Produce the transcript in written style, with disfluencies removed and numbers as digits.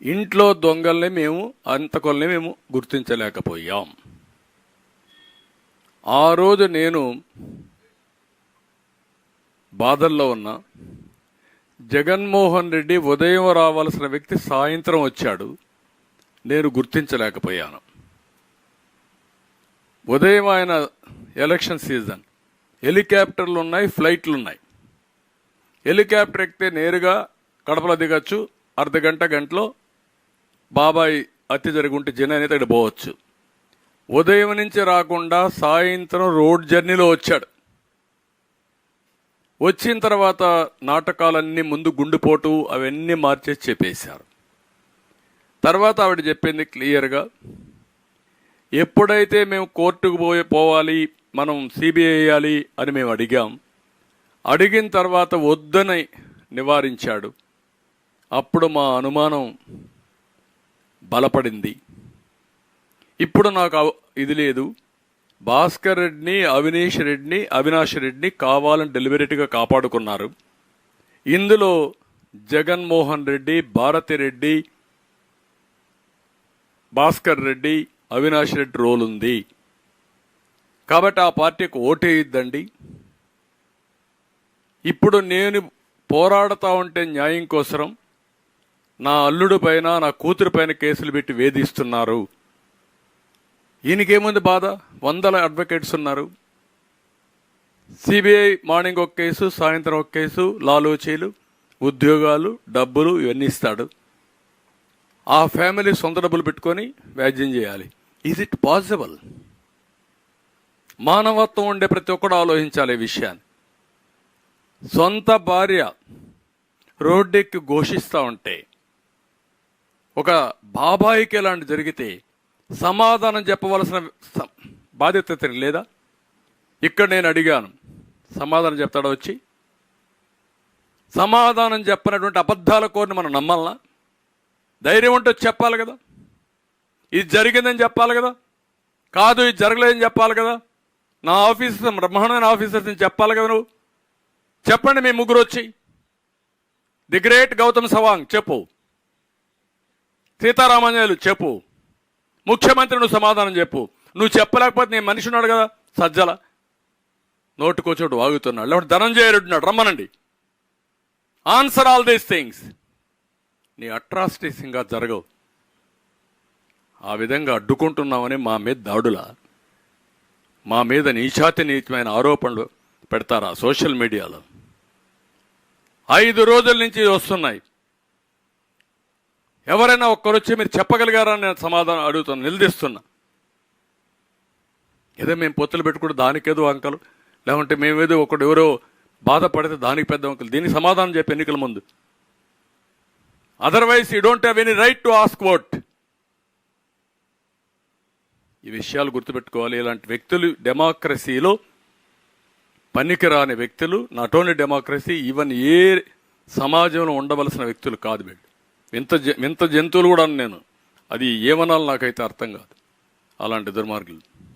ఇంట్లో దొంగల్ని మేము అంతకొల్ని మేము గుర్తించలేకపోయాం. ఆ రోజు నేను బాధల్లో ఉన్నా. జగన్మోహన్ రెడ్డి ఉదయం రావాల్సిన వ్యక్తి సాయంత్రం వచ్చాడు, నేను గుర్తించలేకపోయాను. ఉదయం ఆయన ఎలక్షన్ సీజన్, హెలికాప్టర్లు ఉన్నాయి, ఫ్లైట్లు ఉన్నాయి. హెలికాప్టర్ ఎక్కితే నేరుగా కడపలో దిగచ్చు, గంటలో బాబాయ్ హత్య జరుగుంటే జన అనేది అక్కడ పోవచ్చు. ఉదయం నుంచి రాకుండా సాయంత్రం రోడ్ జర్నీలో వచ్చాడు. వచ్చిన తర్వాత నాటకాలన్నీ ముందు గుండెపోటు అవన్నీ మార్చేసి చెప్పేశారు. తర్వాత ఆవిడ చెప్పింది క్లియర్గా, ఎప్పుడైతే మేము కోర్టుకు పోవాలి, మనం సిబిఐ వేయాలి అని మేము అడిగాం. అడిగిన తర్వాత వద్దని నివారించాడు. అప్పుడు మా అనుమానం బలపడింది. ఇప్పుడు నాకు ఇది లేదు. భాస్కర్ రెడ్డిని, అవినాష్ రెడ్డిని కావాలని డెలిబరేట్గా కాపాడుకున్నారు. ఇందులో జగన్మోహన్ రెడ్డి, భారతిరెడ్డి, భాస్కర్ రెడ్డి, అవినాష్ రెడ్డి రోల్ ఉంది. కాబట్టి ఆ పార్టీకి ఓటేయిద్దండి. ఇప్పుడు నేను పోరాడుతూ ఉంటే న్యాయం కోసం నా అల్లుడి పైన, నా కూతురు పైన కేసులు పెట్టి వేధిస్తున్నారు. ఈయనకేముంది బాధ? 100 అడ్వకేట్స్ ఉన్నారు. సిబిఐ మార్నింగ్ ఒక కేసు, సాయంత్రం ఒక కేసు, లాలూచీలు, ఉద్యోగాలు, డబ్బులు ఇవన్నీ ఇస్తాడు. ఆ ఫ్యామిలీ సొంత డబ్బులు పెట్టుకొని వ్యాజ్యం చేయాలి. Is it possible? మానవత్వం ఉండే ప్రతి ఒక్కడు ఆలోచించాలి ఈ విషయాన్ని. సొంత భార్య రోడ్డెక్కి ఘోషిస్తూ ఉంటే, ఒక బాబాయికి ఇలాంటి జరిగితే సమాధానం చెప్పవలసిన బాధ్యత లేదా? ఇక్కడ నేను అడిగాను, సమాధానం చెప్తాడా? వచ్చి సమాధానం చెప్పినటువంటి అబద్ధాల కోరిని మనం నమ్మాలనా? ధైర్యం ఉంటే చెప్పాలి కదా. ఇది జరిగిందని చెప్పాలి కదా. కాదు ఇది జరగలేదని చెప్పాలి కదా. నా ఆఫీసర్, బ్రహ్మాండమైన ఆఫీసర్స్ని చెప్పాలి కదా. నువ్వు చెప్పండి, మీ ముగ్గురు వచ్చి. ది గ్రేట్ గౌతమ్ సవాంగ్ చెప్పు, సీతారామాంజనేయులు చెప్పు, ముఖ్యమంత్రి నువ్వు సమాధానం చెప్పు. నువ్వు చెప్పలేకపోతే నేను మనిషి ఉన్నాడు కదా సజ్జల, నోటుకోచోటు వాగుతున్నాడు, లేకపోతే ధనంజయ రెడ్డి ఉన్నాడు, రమ్మనండి. Answer all these things. నీ అట్రాసిటీస్ ఇంకా జరగవు. ఆ విధంగా అడ్డుకుంటున్నామని మా మీద దాడుల, మా మీద నీచమైన ఆరోపణలు పెడతారా సోషల్ మీడియాలో? 5 రోజుల నుంచి వస్తున్నాయి. ఎవరైనా ఒక్కరు వచ్చి మీరు చెప్పగలిగారని నేను సమాధానం అడుగుతున్నా, నిలదీస్తున్నా. ఏదో మేము పొత్తులు పెట్టుకుంటే దానికేదో అంకలు, లేకుంటే మేమేదో ఎవరో బాధపడితే దానికి పెద్ద అంకలు. దీనికి సమాధానం చెప్పి ఎన్నికల ముందు. Otherwise you don't have any right to ask vote. ఈ విషయాలు గుర్తుపెట్టుకోవాలి. ఇలాంటి వ్యక్తులు డెమోక్రసీలో పనికిరాని వ్యక్తులు. Not only democracy, even a సమాజంలో ఉండవలసిన వ్యక్తులు కాదు వీళ్ళు. వింత జంతువులు కూడా నేను, అది ఏమనాలి నాకైతే అర్థం కాదు అలాంటి దుర్మార్గులు.